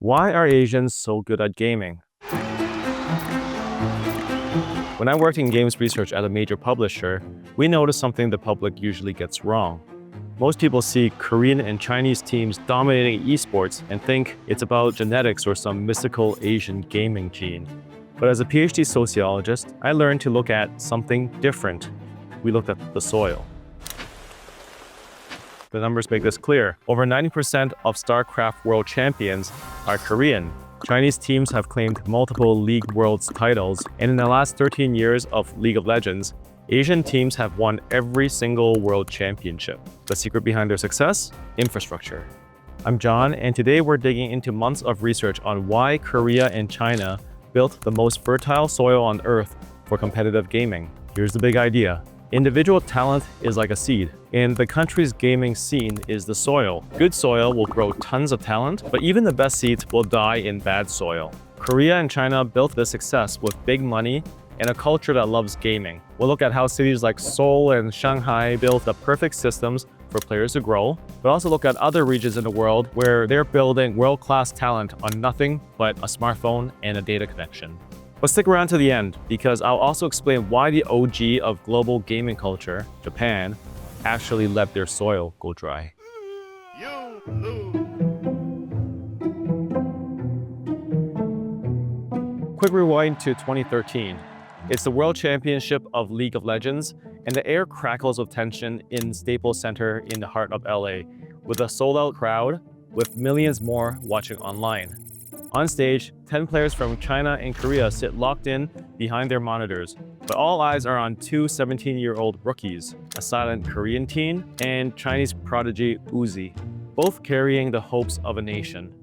Why are Asians so good at gaming? When I worked in games research at a major publisher, we noticed something the public usually gets wrong. Most people see Korean and Chinese teams dominating esports and think it's about genetics or some mystical Asian gaming gene. But as a PhD sociologist, I learned to look at something different. We looked at the soil. The numbers make this clear. Over 90% of StarCraft world champions are Korean. Chinese teams have claimed multiple League Worlds titles, and in the last 13 years of League of Legends, Asian teams have won every single world championship. The secret behind their success? Infrastructure. I'm John, and today we're digging into months of research on why Korea and China built the most fertile soil on Earth for competitive gaming. Here's the big idea. Individual talent is like a seed, and the country's gaming scene is the soil. Good soil will grow tons of talent, but even the best seeds will die in bad soil. Korea and China built this success with big money and a culture that loves gaming. We'll look at how cities like Seoul and Shanghai built the perfect systems for players to grow, but also look at other regions in the world where they're building world-class talent on nothing but a smartphone and a data connection. But stick around to the end, because I'll also explain why the OG of global gaming culture, Japan, actually let their soil go dry. Quick rewind to 2013. It's the World Championship of League of Legends, and the air crackles with tension in Staples Center in the heart of LA, with a sold-out crowd, with millions more watching online. On stage, 10 players from China and Korea sit locked in behind their monitors, but all eyes are on two 17-year-old rookies, a silent Korean teen and Chinese prodigy Uzi, both carrying the hopes of a nation.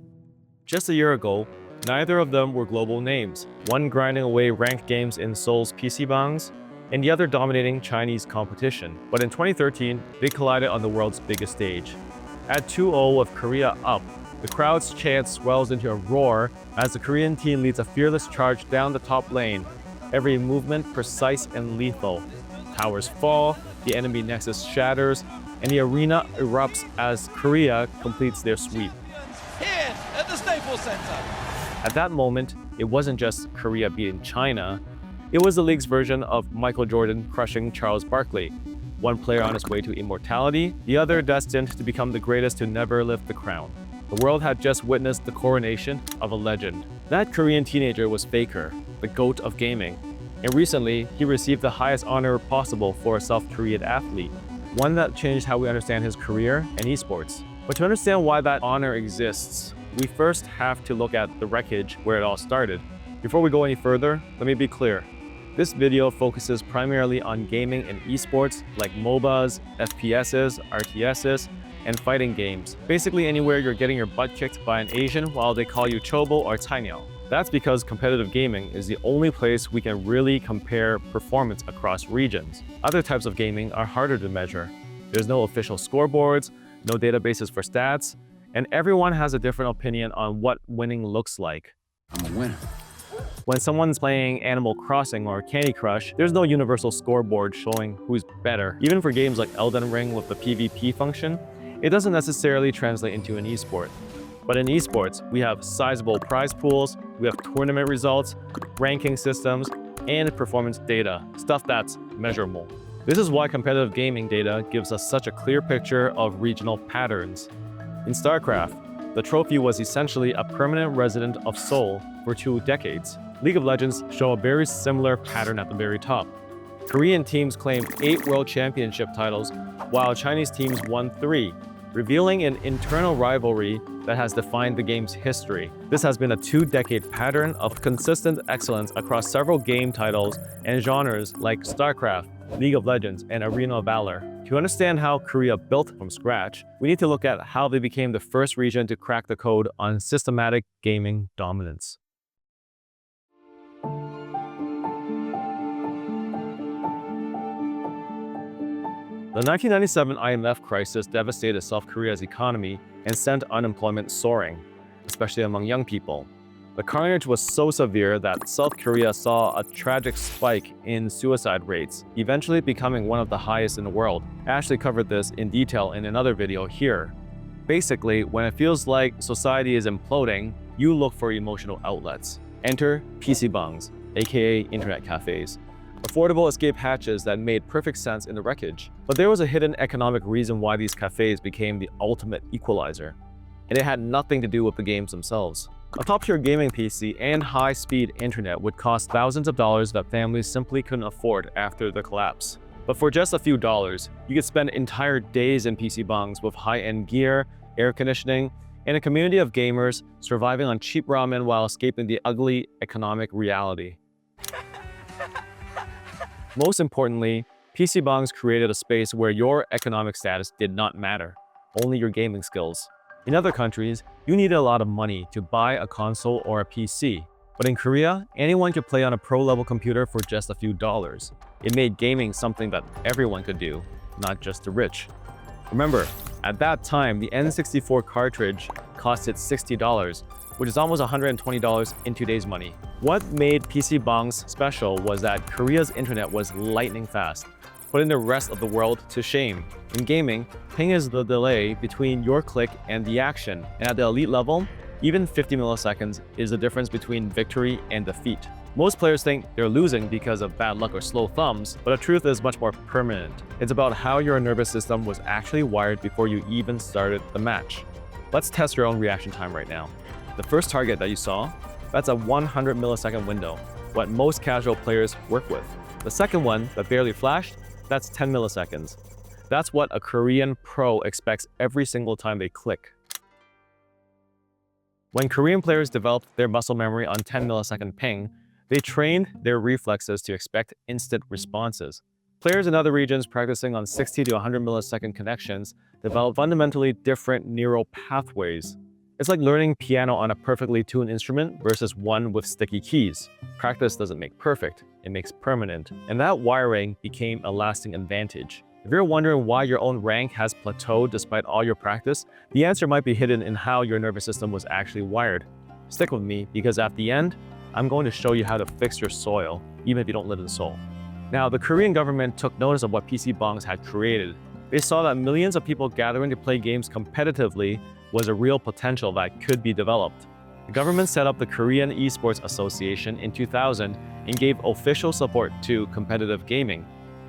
Just a year ago, neither of them were global names, one grinding away ranked games in Seoul's PC bangs, and the other dominating Chinese competition. But in 2013, they collided on the world's biggest stage. At 2-0 with Korea up, the crowd's chant swells into a roar as the Korean team leads a fearless charge down the top lane, every movement precise and lethal. Towers fall, the enemy nexus shatters, and the arena erupts as Korea completes their sweep. Here at the Staples Center. At that moment, it wasn't just Korea beating China, it was the league's version of Michael Jordan crushing Charles Barkley. One player on his way to immortality, the other destined to become the greatest to never lift the crown. The world had just witnessed the coronation of a legend. That Korean teenager was Faker, the GOAT of gaming. And recently, he received the highest honor possible for a South Korean athlete, one that changed how we understand his career and esports. But to understand why that honor exists, we first have to look at the wreckage where it all started. Before we go any further, let me be clear. This video focuses primarily on gaming and esports like MOBAs, FPSs, RTSs, and fighting games. Basically anywhere you're getting your butt kicked by an Asian while they call you chobo or cainiao. That's because competitive gaming is the only place we can really compare performance across regions. Other types of gaming are harder to measure. There's no official scoreboards, no databases for stats, and everyone has a different opinion on what winning looks like. I'm a winner. When someone's playing Animal Crossing or Candy Crush, there's no universal scoreboard showing who's better. Even for games like Elden Ring with the PvP function, it doesn't necessarily translate into an esport. But in esports, we have sizable prize pools, we have tournament results, ranking systems, and performance data, stuff that's measurable. This is why competitive gaming data gives us such a clear picture of regional patterns. In StarCraft, the trophy was essentially a permanent resident of Seoul for 2 decades. League of Legends show a very similar pattern at the very top. Korean teams claimed 8 world championship titles, while Chinese teams won 3, revealing an internal rivalry that has defined the game's history. This has been a 2-decade pattern of consistent excellence across several game titles and genres like StarCraft, League of Legends, and Arena of Valor. To understand how Korea built from scratch, we need to look at how they became the first region to crack the code on systematic gaming dominance. The 1997 IMF crisis devastated South Korea's economy and sent unemployment soaring, especially among young people. The carnage was so severe that South Korea saw a tragic spike in suicide rates, eventually becoming one of the highest in the world. I actually covered this in detail in another video here. Basically, when it feels like society is imploding, you look for emotional outlets. Enter PC bungs, aka internet cafes. Affordable escape hatches that made perfect sense in the wreckage. But there was a hidden economic reason why these cafes became the ultimate equalizer. And it had nothing to do with the games themselves. A top-tier gaming PC and high-speed internet would cost thousands of dollars that families simply couldn't afford after the collapse. But for just a few dollars, you could spend entire days in PC bungs with high-end gear, air conditioning, and a community of gamers surviving on cheap ramen while escaping the ugly economic reality. Most importantly, PC bungs created a space where your economic status did not matter, only your gaming skills. In other countries, you needed a lot of money to buy a console or a PC. But in Korea, anyone could play on a pro-level computer for just a few dollars. It made gaming something that everyone could do, not just the rich. Remember, at that time, the N64 cartridge costed $60, which is almost $120 in today's money. What made PC bungs special was that Korea's internet was lightning fast, putting the rest of the world to shame. In gaming, ping is the delay between your click and the action, and at the elite level, even 50 milliseconds is the difference between victory and defeat. Most players think they're losing because of bad luck or slow thumbs, but the truth is much more permanent. It's about how your nervous system was actually wired before you even started the match. Let's test your own reaction time right now. The first target that you saw, that's a 100 millisecond window, what most casual players work with. The second one that barely flashed, that's 10 milliseconds. That's what a Korean pro expects every single time they click. When Korean players developed their muscle memory on 10 millisecond ping, they trained their reflexes to expect instant responses. Players in other regions practicing on 60 to 100 millisecond connections develop fundamentally different neural pathways. It's like learning piano on a perfectly tuned instrument versus one with sticky keys. Practice doesn't make perfect, it makes permanent. And that wiring became a lasting advantage. If you're wondering why your own rank has plateaued despite all your practice, the answer might be hidden in how your nervous system was actually wired. Stick with me, because at the end, I'm going to show you how to fix your soil, even if you don't live in Seoul. Now, the Korean government took notice of what PC bungs had created. They saw that millions of people gathering to play games competitively was a real potential that could be developed. The government set up the Korean Esports Association in 2000 and gave official support to competitive gaming.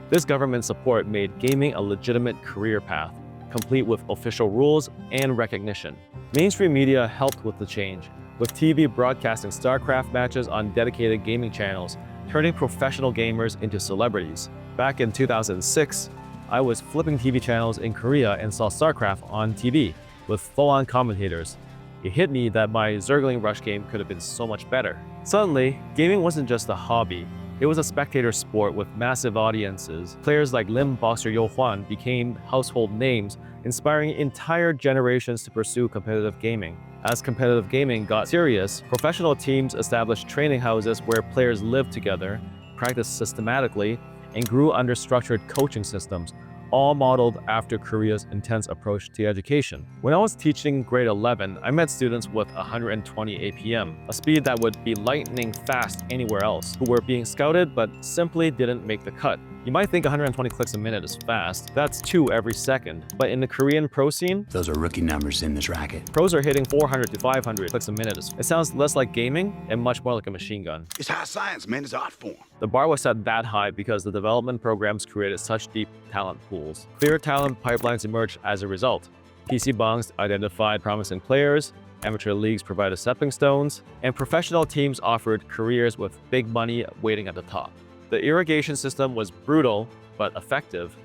This government support made gaming a legitimate career path, complete with official rules and recognition. Mainstream media helped with the change, with TV broadcasting StarCraft matches on dedicated gaming channels, turning professional gamers into celebrities. Back in 2006, I was flipping TV channels in Korea and saw StarCraft on TV, with full-on commentators. It hit me that my Zergling Rush game could have been so much better. Suddenly, gaming wasn't just a hobby. It was a spectator sport with massive audiences. Players like Lim Boxer Yo Hwan became household names, inspiring entire generations to pursue competitive gaming. As competitive gaming got serious, professional teams established training houses where players lived together, practiced systematically, and grew under structured coaching systems, all modeled after Korea's intense approach to education. When I was teaching grade 11, I met students with 120 APM, a speed that would be lightning fast anywhere else, who were being scouted but simply didn't make the cut. You might think 120 clicks a minute is fast. That's 2 every second. But in the Korean pro scene, those are rookie numbers in this racket. Pros are hitting 400 to 500 clicks a minute. It sounds less like gaming and much more like a machine gun. It's high science, man. It's art form. The bar was set that high because the development programs created such deep talent pools. Clear talent pipelines emerged as a result. PC bungs identified promising players, amateur leagues provided stepping stones, and professional teams offered careers with big money waiting at the top. The irrigation system was brutal but effective.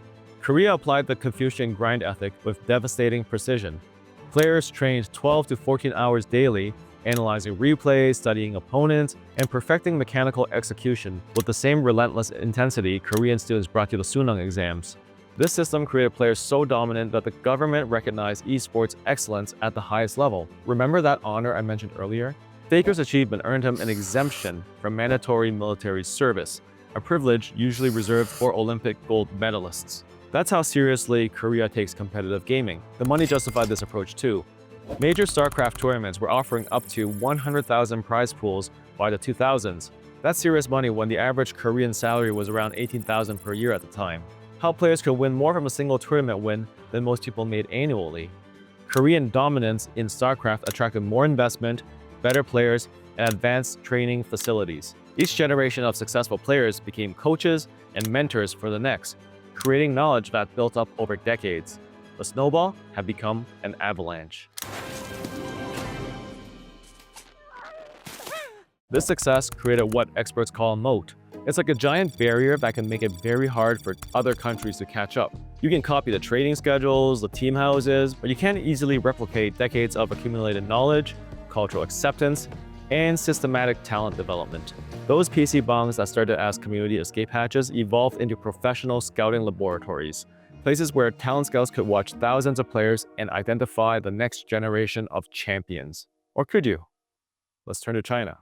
Korea applied the Confucian grind ethic with devastating precision. Players trained 12 to 14 hours daily, analyzing replays, studying opponents, and perfecting mechanical execution with the same relentless intensity Korean students brought to the Sunang exams. This system created players so dominant that the government recognized esports excellence at the highest level. Remember that honor I mentioned earlier? Faker's achievement earned him an exemption from mandatory military service, a privilege usually reserved for Olympic gold medalists. That's how seriously Korea takes competitive gaming. The money justified this approach too. Major StarCraft tournaments were offering up to 100,000 prize pools by the 2000s. That's serious money when the average Korean salary was around 18,000 per year at the time. How players could win more from a single tournament win than most people made annually. Korean dominance in StarCraft attracted more investment, better players, and advanced training facilities. Each generation of successful players became coaches and mentors for the next, creating knowledge that built up over decades. The snowball had become an avalanche. This success created what experts call a moat. It's like a giant barrier that can make it very hard for other countries to catch up. You can copy the training schedules, the team houses, but you can't easily replicate decades of accumulated knowledge, cultural acceptance, and systematic talent development. Those PC bombs that started as community escape hatches evolved into professional scouting laboratories, places where talent scouts could watch thousands of players and identify the next generation of champions. Or could you? Let's turn to China.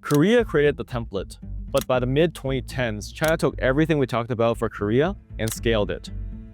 Korea created the template, but by the mid-2010s, China took everything we talked about for Korea and scaled it.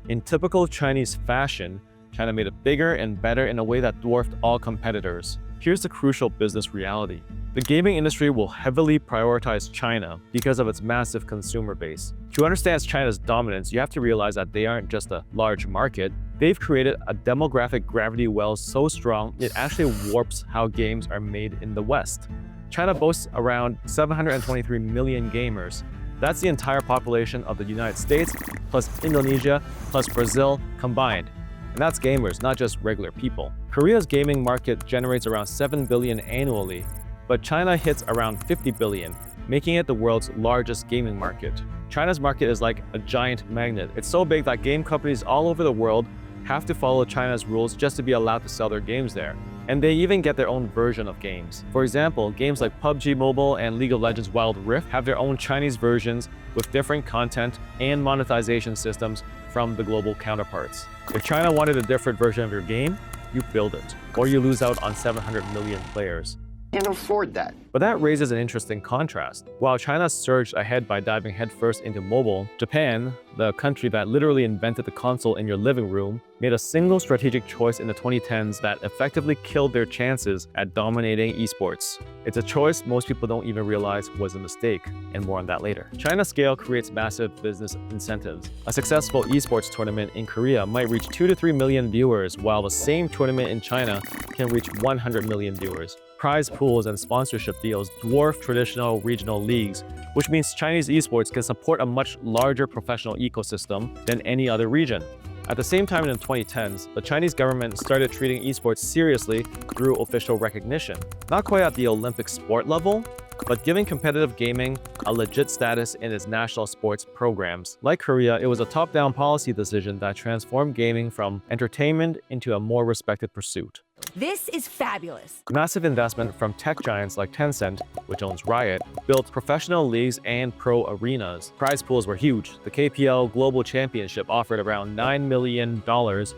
In typical Chinese fashion, China made it bigger and better in a way that dwarfed all competitors. Here's the crucial business reality. The gaming industry will heavily prioritize China because of its massive consumer base. To understand China's dominance, you have to realize that they aren't just a large market. They've created a demographic gravity well so strong, it actually warps how games are made in the West. China boasts around 723 million gamers. That's the entire population of the United States, plus Indonesia, plus Brazil combined. And that's gamers, not just regular people. Korea's gaming market generates around 7 billion annually, but China hits around 50 billion, making it the world's largest gaming market. China's market is like a giant magnet. It's so big that game companies all over the world have to follow China's rules just to be allowed to sell their games there. And they even get their own version of games. For example, games like PUBG Mobile and League of Legends Wild Rift have their own Chinese versions with different content and monetization systems from the global counterparts. If China wanted a different version of your game, you build it, or you lose out on 700 million players. Can't afford that. But that raises an interesting contrast. While China surged ahead by diving headfirst into mobile, Japan, the country that literally invented the console in your living room, made a single strategic choice in the 2010s that effectively killed their chances at dominating esports. It's a choice most people don't even realize was a mistake, and more on that later. China's scale creates massive business incentives. A successful esports tournament in Korea might reach 2 to 3 million viewers, while the same tournament in China can reach 100 million viewers. Prize pools and sponsorship deals dwarf traditional regional leagues, which means Chinese esports can support a much larger professional ecosystem than any other region. At the same time in the 2010s, the Chinese government started treating esports seriously through official recognition. Not quite at the Olympic sport level, but giving competitive gaming a legit status in its national sports programs. Like Korea, it was a top-down policy decision that transformed gaming from entertainment into a more respected pursuit. This is fabulous. Massive investment from tech giants like Tencent, which owns Riot, built professional leagues and pro arenas. Prize pools were huge. The KPL Global Championship offered around $9 million,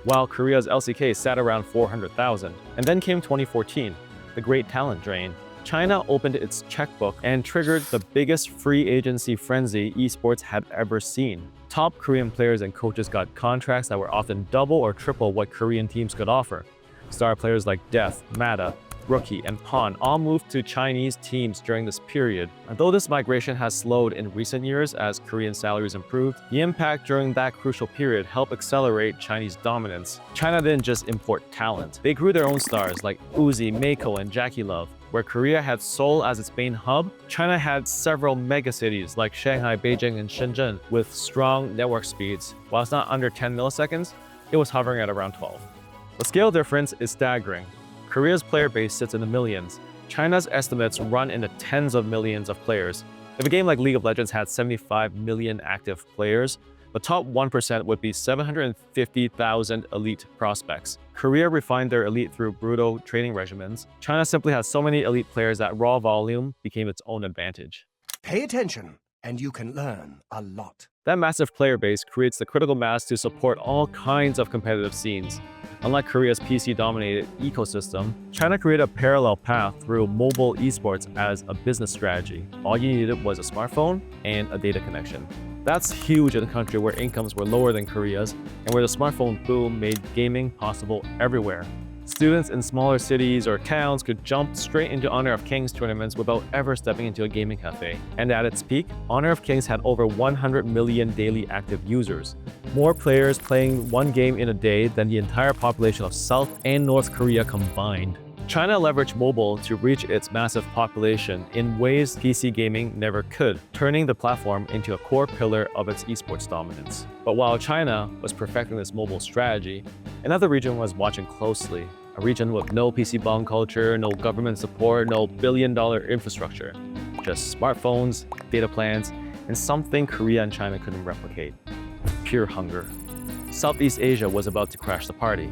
while Korea's LCK sat around $400,000. And then came 2014, the great talent drain. China opened its checkbook and triggered the biggest free agency frenzy esports had ever seen. Top Korean players and coaches got contracts that were often double or triple what Korean teams could offer. Star players like Death, Mata, Rookie, and Pawn all moved to Chinese teams during this period. Although this migration has slowed in recent years as Korean salaries improved, the impact during that crucial period helped accelerate Chinese dominance. China didn't just import talent. They grew their own stars like Uzi, Meiko, and Jackie Love. Where Korea had Seoul as its main hub, China had several megacities like Shanghai, Beijing, and Shenzhen with strong network speeds. While it's not under 10 milliseconds, it was hovering at around 12. The scale difference is staggering. Korea's player base sits in the millions. China's estimates run in the tens of millions of players. If a game like League of Legends had 75 million active players, the top 1% would be 750,000 elite prospects. Korea refined their elite through brutal training regimens. China simply has so many elite players that raw volume became its own advantage. Pay attention, and you can learn a lot. That massive player base creates the critical mass to support all kinds of competitive scenes. Unlike Korea's PC-dominated ecosystem, China created a parallel path through mobile esports as a business strategy. All you needed was a smartphone and a data connection. That's huge in a country where incomes were lower than Korea's and where the smartphone boom made gaming possible everywhere. Students in smaller cities or towns could jump straight into Honor of Kings tournaments without ever stepping into a gaming cafe. And at its peak, Honor of Kings had over 100 million daily active users. More players playing one game in a day than the entire population of South and North Korea combined. China leveraged mobile to reach its massive population in ways PC gaming never could, turning the platform into a core pillar of its esports dominance. But while China was perfecting this mobile strategy, another region was watching closely. A region with no PC bomb culture, no government support, no billion-dollar infrastructure. Just smartphones, data plans, and something Korea and China couldn't replicate. Pure hunger. Southeast Asia was about to crash the party.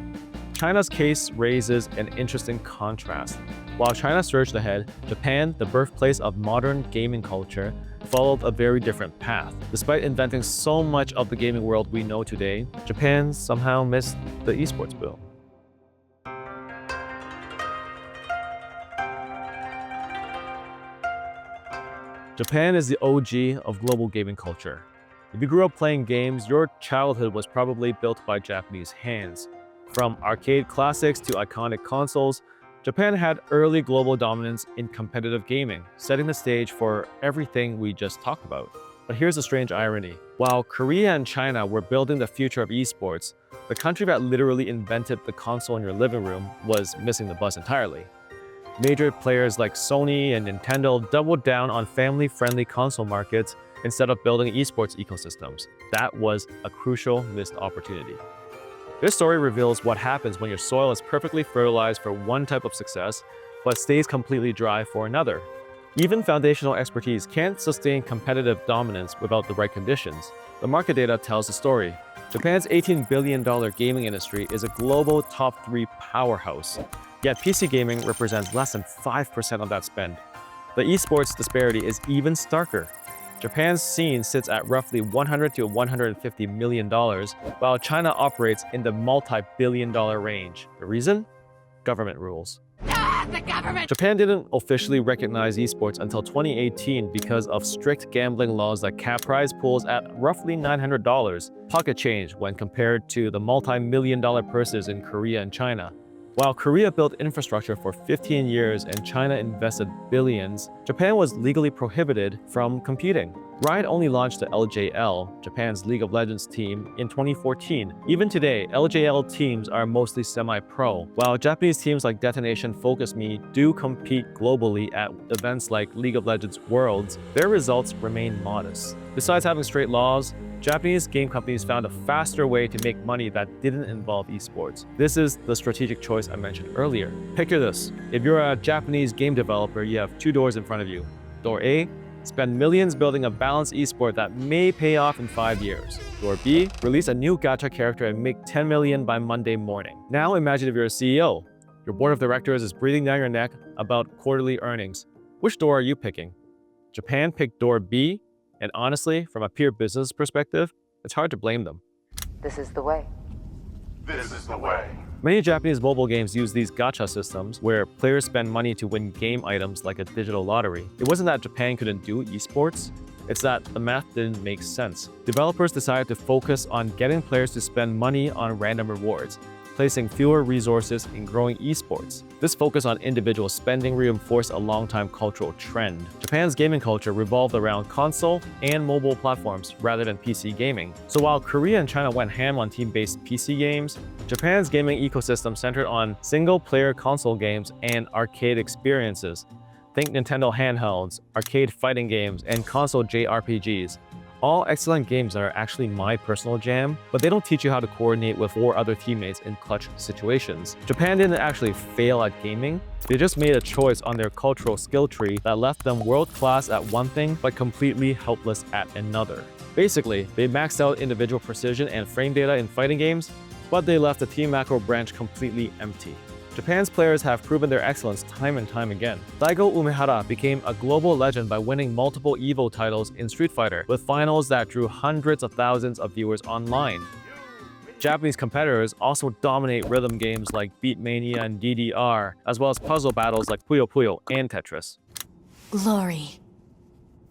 China's case raises an interesting contrast. While China surged ahead, Japan, the birthplace of modern gaming culture, followed a very different path. Despite inventing so much of the gaming world we know today, Japan somehow missed the esports boom. Japan is the OG of global gaming culture. If you grew up playing games, your childhood was probably built by Japanese hands. From arcade classics to iconic consoles, Japan had early global dominance in competitive gaming, setting the stage for everything we just talked about. But here's a strange irony. While Korea and China were building the future of esports, the country that literally invented the console in your living room was missing the bus entirely. Major players like Sony and Nintendo doubled down on family-friendly console markets instead of building esports ecosystems. That was a crucial missed opportunity. This story reveals what happens when your soil is perfectly fertilized for one type of success, but stays completely dry for another. Even foundational expertise can't sustain competitive dominance without the right conditions. The market data tells the story. Japan's $18 billion gaming industry is a global top 3 powerhouse, yet PC gaming represents less than 5% of that spend. The esports disparity is even starker. Japan's scene sits at roughly $100 to $150 million, while China operates in the multi-billion-dollar range. The reason? Government rules. The government! Japan didn't officially recognize esports until 2018 because of strict gambling laws that cap prize pools at roughly $900, pocket change when compared to the multi-million-dollar purses in Korea and China. While Korea built infrastructure for 15 years and China invested billions, Japan was legally prohibited from competing. Riot only launched the LJL, Japan's League of Legends team, in 2014. Even today, LJL teams are mostly semi-pro, while Japanese teams like Detonation Focus Me do compete globally at events like League of Legends Worlds. Their results remain modest. Besides having straight laws, Japanese game companies found a faster way to make money that didn't involve esports. This is the strategic choice I mentioned earlier. Picture this. If you're a Japanese game developer, you have 2 doors in front of you. Door A, spend millions building a balanced esport that may pay off in 5 years. Door B, release a new gacha character and make 10 million by Monday morning. Now imagine if you're a CEO. Your board of directors is breathing down your neck about quarterly earnings. Which door are you picking? Japan picked door B, and honestly, from a pure business perspective, it's hard to blame them. This is the way. This is the way. Many Japanese mobile games use these gacha systems where players spend money to win game items like a digital lottery. It wasn't that Japan couldn't do esports, it's that the math didn't make sense. Developers decided to focus on getting players to spend money on random rewards, placing fewer resources in growing esports. This focus on individual spending reinforced a long-time cultural trend. Japan's gaming culture revolved around console and mobile platforms rather than PC gaming. So while Korea and China went ham on team-based PC games, Japan's gaming ecosystem centered on single-player console games and arcade experiences. Think Nintendo handhelds, arcade fighting games, and console JRPGs. All excellent games that are actually my personal jam, but they don't teach you how to coordinate with 4 other teammates in clutch situations. Japan didn't actually fail at gaming, they just made a choice on their cultural skill tree that left them world-class at one thing but completely helpless at another. Basically, they maxed out individual precision and frame data in fighting games, but they left the team macro branch completely empty. Japan's players have proven their excellence time and time again. Daigo Umehara became a global legend by winning multiple EVO titles in Street Fighter, with finals that drew hundreds of thousands of viewers online. Japanese competitors also dominate rhythm games like Beatmania and DDR, as well as puzzle battles like Puyo Puyo and Tetris. Glory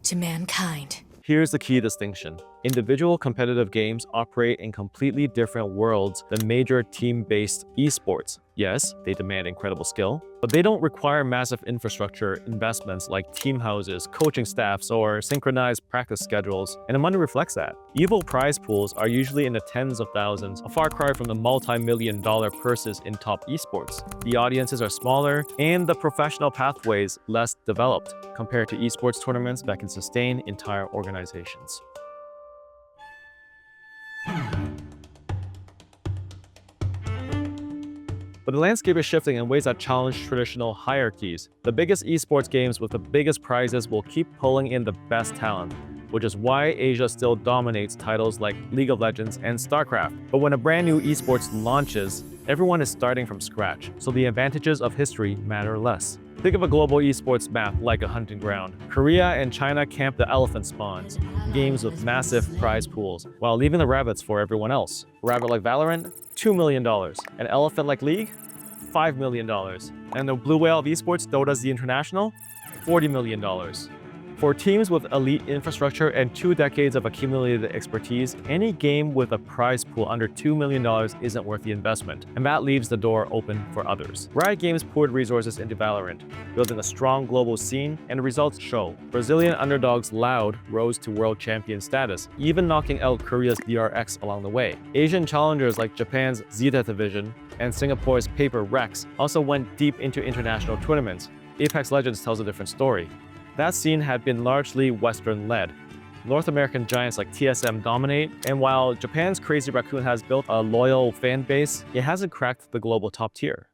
to mankind. Here's the key distinction. Individual competitive games operate in completely different worlds than major team-based esports. Yes, they demand incredible skill, but they don't require massive infrastructure investments like team houses, coaching staffs, or synchronized practice schedules, and the money reflects that. EVO prize pools are usually in the tens of thousands, a far cry from the multi-million-dollar purses in top esports. The audiences are smaller, and the professional pathways less developed compared to esports tournaments that can sustain entire organizations. But the landscape is shifting in ways that challenge traditional hierarchies. The biggest esports games with the biggest prizes will keep pulling in the best talent, which is why Asia still dominates titles like League of Legends and StarCraft. But when a brand new esports launches, everyone is starting from scratch, so the advantages of history matter less. Think of a global esports map like a hunting ground. Korea and China camp the elephant spawns, games with massive prize pools, while leaving the rabbits for everyone else. A rabbit like Valorant, $2 million. An elephant like League, $5 million. And the blue whale of esports, Dota's The International, $40 million. For teams with elite infrastructure and 2 decades of accumulated expertise, any game with a prize pool under $2 million isn't worth the investment, and that leaves the door open for others. Riot Games poured resources into Valorant, building a strong global scene, and the results show. Brazilian underdogs Loud rose to world champion status, even knocking out Korea's DRX along the way. Asian challengers like Japan's Zeta Division and Singapore's Paper Rex also went deep into international tournaments. Apex Legends tells a different story. That scene had been largely Western-led. North American giants like TSM dominate, and while Japan's Crazy Raccoon has built a loyal fan base, it hasn't cracked the global top tier.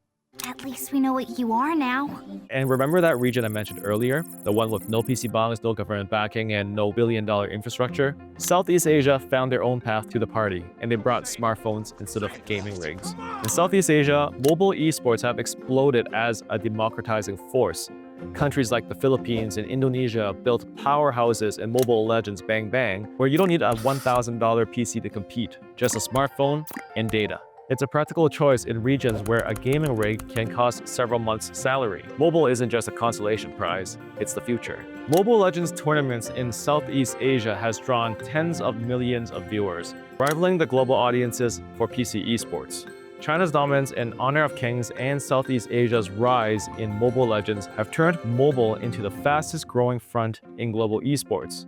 At least we know what you are now. And remember that region I mentioned earlier? The one with no PC bongs, no government backing, and no billion-dollar infrastructure? Southeast Asia found their own path to the party, and they brought smartphones instead of gaming rigs. In Southeast Asia, mobile esports have exploded as a democratizing force. Countries like the Philippines and Indonesia built powerhouses in Mobile Legends Bang Bang, where you don't need a $1,000 PC to compete, just a smartphone and data. It's a practical choice in regions where a gaming rig can cost several months' salary. Mobile isn't just a consolation prize, it's the future. Mobile Legends tournaments in Southeast Asia has drawn tens of millions of viewers, rivaling the global audiences for PC esports. China's dominance in Honor of Kings and Southeast Asia's rise in Mobile Legends have turned mobile into the fastest growing front in global esports.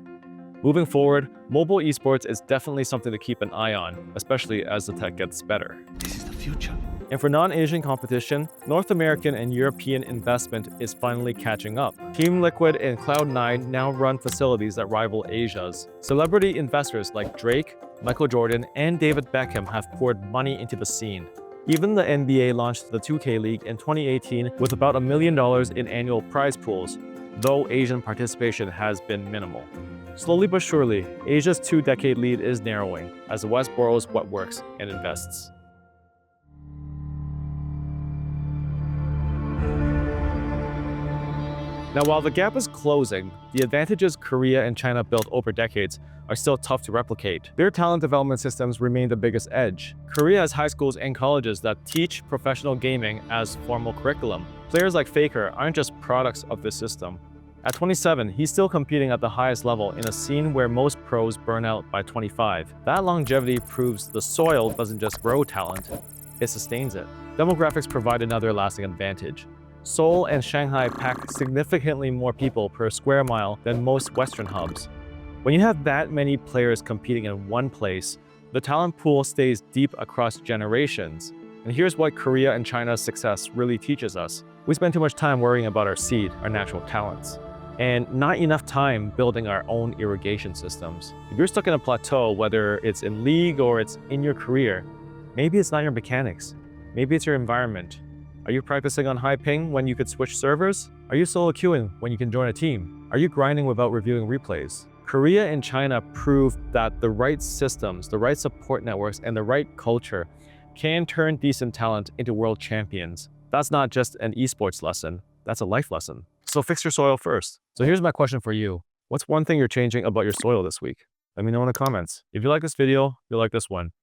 Moving forward, mobile esports is definitely something to keep an eye on, especially as the tech gets better. This is the future. And for non-Asian competition, North American and European investment is finally catching up. Team Liquid and Cloud9 now run facilities that rival Asia's. Celebrity investors like Drake, Michael Jordan, and David Beckham have poured money into the scene. Even the NBA launched the 2K League in 2018 with about $1 million in annual prize pools, though Asian participation has been minimal. Slowly but surely, Asia's 2-decade lead is narrowing as the West borrows what works and invests. Now, while the gap is closing, the advantages Korea and China built over decades are still tough to replicate. Their talent development systems remain the biggest edge. Korea has high schools and colleges that teach professional gaming as formal curriculum. Players like Faker aren't just products of this system. At 27, he's still competing at the highest level in a scene where most pros burn out by 25. That longevity proves the soil doesn't just grow talent, it sustains it. Demographics provide another lasting advantage. Seoul and Shanghai pack significantly more people per square mile than most Western hubs. When you have that many players competing in one place, the talent pool stays deep across generations. And here's what Korea and China's success really teaches us. We spend too much time worrying about our seed, our natural talents, and not enough time building our own irrigation systems. If you're stuck in a plateau, whether it's in league or it's in your career, maybe it's not your mechanics, maybe it's your environment. Are you practicing on high ping when you could switch servers? Are you solo queuing when you can join a team? Are you grinding without reviewing replays? Korea and China proved that the right systems, the right support networks, and the right culture can turn decent talent into world champions. That's not just an esports lesson, that's a life lesson. So fix your soil first. So here's my question for you. What's one thing you're changing about your soil this week? Let me know in the comments. If you like this video, you'll like this one.